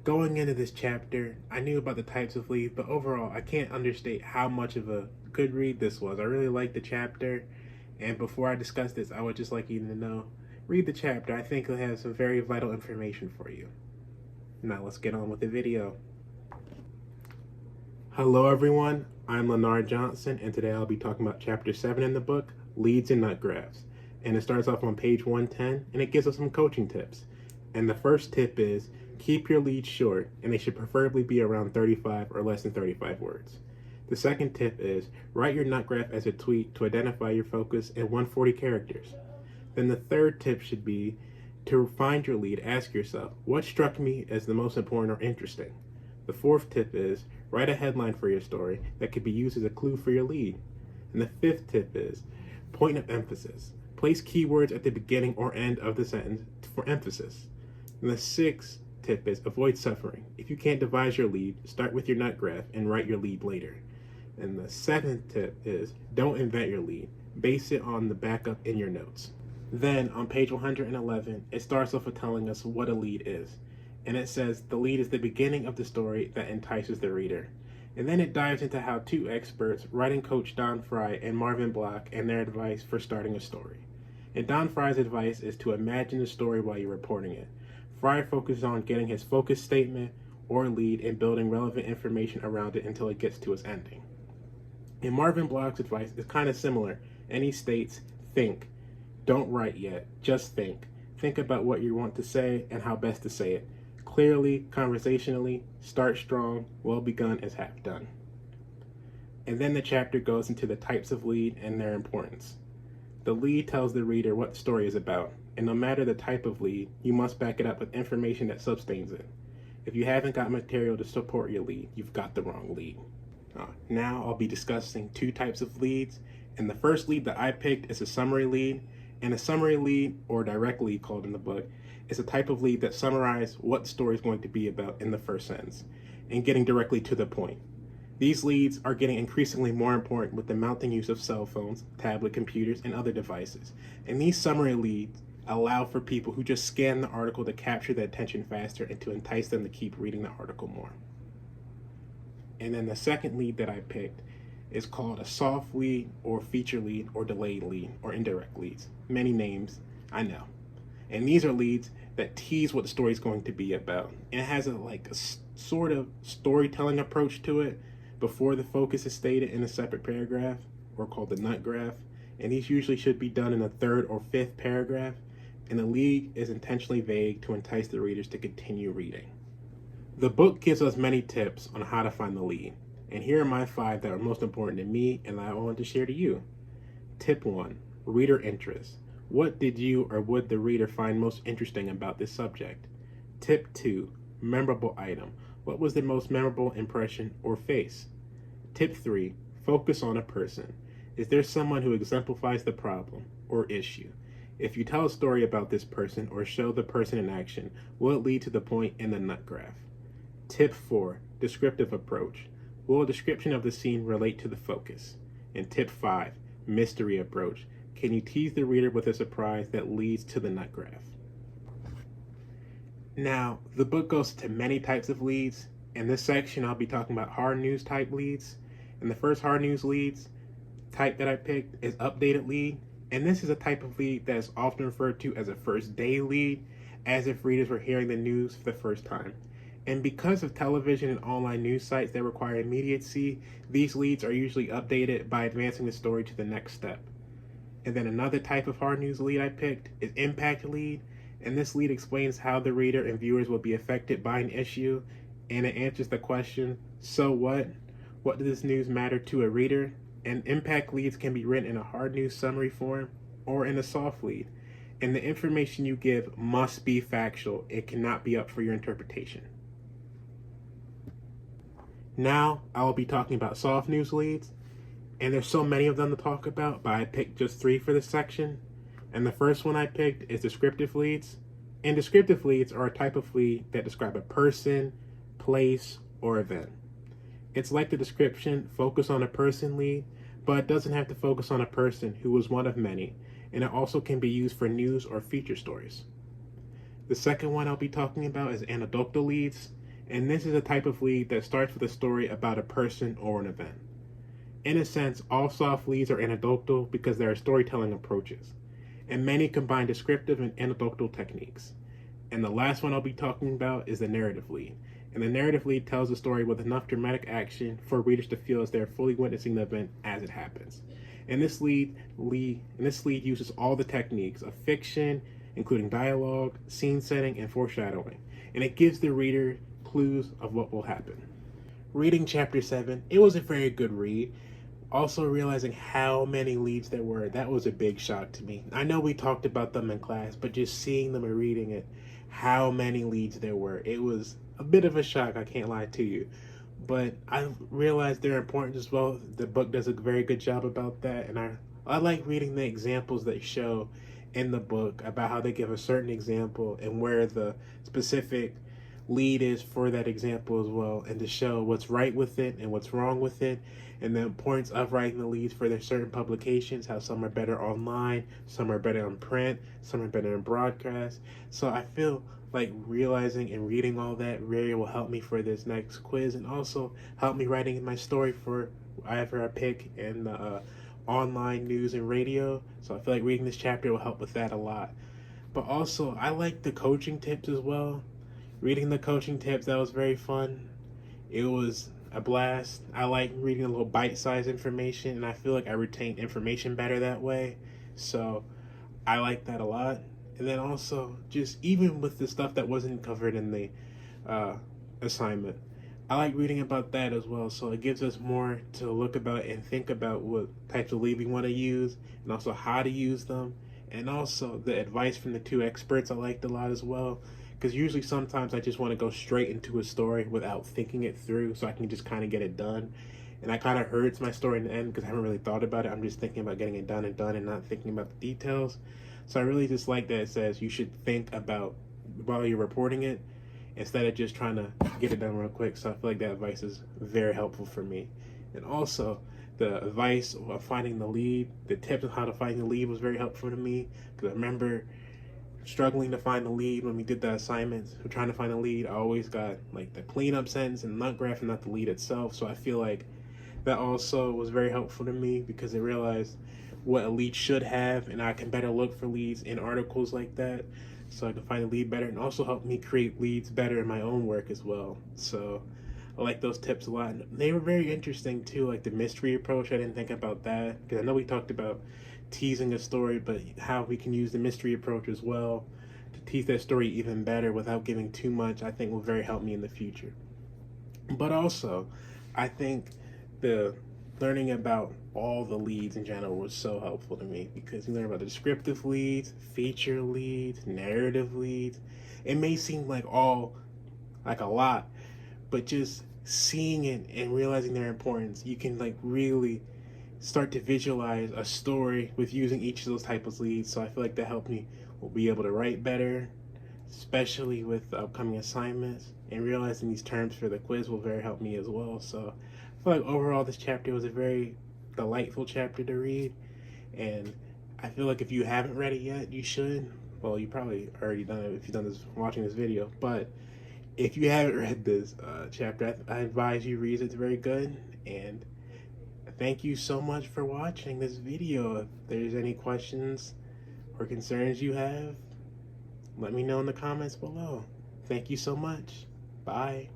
Going into this chapter, I knew about the types of leads, but overall, I can't understate how much of a good read this was. I really liked the chapter, and before I discuss this, I would just like you to know, read the chapter. I think it'll have some very vital information for you. Now let's get on with the video. Hello everyone, I'm Lennard Johnson, and today I'll be talking about chapter 7 in the book, Leads and Nut Graphs. And it starts off on page 110, and it gives us some coaching tips. And the first tip is, keep your leads short, and they should preferably be around 35 or less than 35 words. The second tip is, write your nut graph as a tweet to identify your focus in 140 characters. Then the third tip should be, to find your lead, ask yourself, what struck me as the most important or interesting? The fourth tip is, write a headline for your story that could be used as a clue for your lead. And the fifth tip is, point of emphasis. Place keywords at the beginning or end of the sentence for emphasis. And the sixth tip is, avoid suffering. If you can't devise your lead, start with your nut graph and write your lead later. And the seventh tip is, don't invent your lead. Base it on the backup in your notes. Then on page 111, it starts off with telling us what a lead is. And it says the lead is the beginning of the story that entices the reader. And then it dives into how two experts, writing coach Don Fry and Marvin Block, and their advice for starting a story. And Don Fry's advice is to imagine the story while you're reporting it. Fry focuses on getting his focus statement or lead and building relevant information around it until it gets to its ending. And Marvin Block's advice is kind of similar, and he states, think. Don't write yet, just think. Think about what you want to say and how best to say it. Clearly, conversationally, start strong, well begun is half done. And then the chapter goes into the types of lead and their importance. The lead tells the reader what the story is about, and no matter the type of lead, you must back it up with information that sustains it. If you haven't got material to support your lead, you've got the wrong lead. Now I'll be discussing two types of leads, and the first lead that I picked is a summary lead, and a summary lead, or direct lead called in the book, is a type of lead that summarizes what the story is going to be about in the first sentence, and getting directly to the point. These leads are getting increasingly more important with the mounting use of cell phones, tablet computers, and other devices. And these summary leads allow for people who just scan the article to capture their attention faster and to entice them to keep reading the article more. And then the second lead that I picked is called a soft lead, or feature lead, or delayed lead, or indirect leads. Many names, I know. And these are leads that tease what the story is going to be about. And it has a sort of storytelling approach to it before the focus is stated in a separate paragraph, or called the nut graph. And these usually should be done in a third or fifth paragraph. And the lead is intentionally vague to entice the readers to continue reading. The book gives us many tips on how to find the lead. And here are my 5 that are most important to me and that I want to share to you. Tip 1, reader interest. What did you or would the reader find most interesting about this subject? Tip 2, memorable item. What was the most memorable impression or face? Tip 3, focus on a person. Is there someone who exemplifies the problem or issue? If you tell a story about this person or show the person in action, will it lead to the point in the nut graph? Tip 4, descriptive approach. Will a description of the scene relate to the focus? And tip 5, mystery approach. Can you tease the reader with a surprise that leads to the nut graph? Now, the book goes into many types of leads. In this section, I'll be talking about hard news type leads. And the first hard news leads type that I picked is updated lead. And this is a type of lead that is often referred to as a first day lead, as if readers were hearing the news for the first time. And because of television and online news sites that require immediacy, these leads are usually updated by advancing the story to the next step. And then another type of hard news lead I picked is impact lead. And this lead explains how the reader and viewers will be affected by an issue. And it answers the question, so what? What does this news matter to a reader? And impact leads can be written in a hard news summary form or in a soft lead. And the information you give must be factual. It cannot be up for your interpretation. Now, I will be talking about soft news leads, and there's so many of them to talk about, but I picked just 3 for this section. And the first one I picked is descriptive leads. And descriptive leads are a type of lead that describe a person, place, or event. It's like the description focus on a person lead, but it doesn't have to focus on a person who was one of many, and it also can be used for news or feature stories. The second one I'll be talking about is anecdotal leads, And this is a type of lead that starts with a story about a person or an event. In a sense, all soft leads are anecdotal because they are storytelling approaches, and many combine descriptive and anecdotal techniques. And the last one I'll be talking about is the narrative lead. And the narrative lead tells a story with enough dramatic action for readers to feel as they're fully witnessing the event as it happens. And this lead uses all the techniques of fiction, including dialogue, scene setting, and foreshadowing. And it gives the reader clues of what will happen. Reading chapter 7, it was a very good read. Also realizing how many leads there were, that was a big shock to me. I know we talked about them in class, but just seeing them and reading it, how many leads there were, it was a bit of a shock, I can't lie to you. But I realized they're important as well. The book does a very good job about that, and I like reading the examples they show in the book about how they give a certain example and where the specific lead is for that example as well, and to show what's right with it and what's wrong with it, and the importance of writing the leads for their certain publications, how some are better online, some are better in print, some are better in broadcast. So I feel like realizing and reading all that really will help me for this next quiz, and also help me writing my story for whatever I pick in the online news and radio. So I feel like reading this chapter will help with that a lot. But also, I like the coaching tips as well. Reading the coaching tips, that was very fun. It was a blast. I like reading a little bite-sized information, and I feel like I retain information better that way. So I like that a lot. And then also, just even with the stuff that wasn't covered in the assignment, I like reading about that as well. So it gives us more to look about and think about what types of lead we want to use, and also how to use them. And also the advice from the two experts I liked a lot as well. Because usually sometimes I just want to go straight into a story without thinking it through, so I can just kind of get it done. And I kind of hurts my story in the end because I haven't really thought about it. I'm just thinking about getting it done and not thinking about the details. So I really just like that it says you should think about while you're reporting it instead of just trying to get it done real quick. So I feel like that advice is very helpful for me. And also the advice of finding the lead, the tips on how to find the lead was very helpful to me, because I remember struggling to find the lead when we did the assignments. We're trying to find the lead. I always got like the cleanup sentence and nut graph and not the lead itself. So I feel like that also was very helpful to me because I realized what a lead should have, and I can better look for leads in articles like that so I can find a lead better, and also help me create leads better in my own work as well. So I like those tips a lot. And they were very interesting too, like the mystery approach. I didn't think about that because I know we talked about teasing a story, but how we can use the mystery approach as well to tease that story even better without giving too much, I think will very help me in the future. But also, I think the learning about all the leads in general was so helpful to me, because you learn about the descriptive leads, feature leads, narrative leads. It may seem like a lot, but just seeing it and realizing their importance, you can like really start to visualize a story with using each of those types of leads. So I feel like that helped me be able to write better, especially with the upcoming assignments, and realizing these terms for the quiz will very help me as well. So I feel like overall this chapter was a very delightful chapter to read, and I feel like if you haven't read it yet, you should. Well, you probably already done it if you've done this watching this video, but if you haven't read this chapter, I advise you read it. It's very good. And thank you so much for watching this video. If there's any questions or concerns you have, let me know in the comments below. Thank you so much. Bye.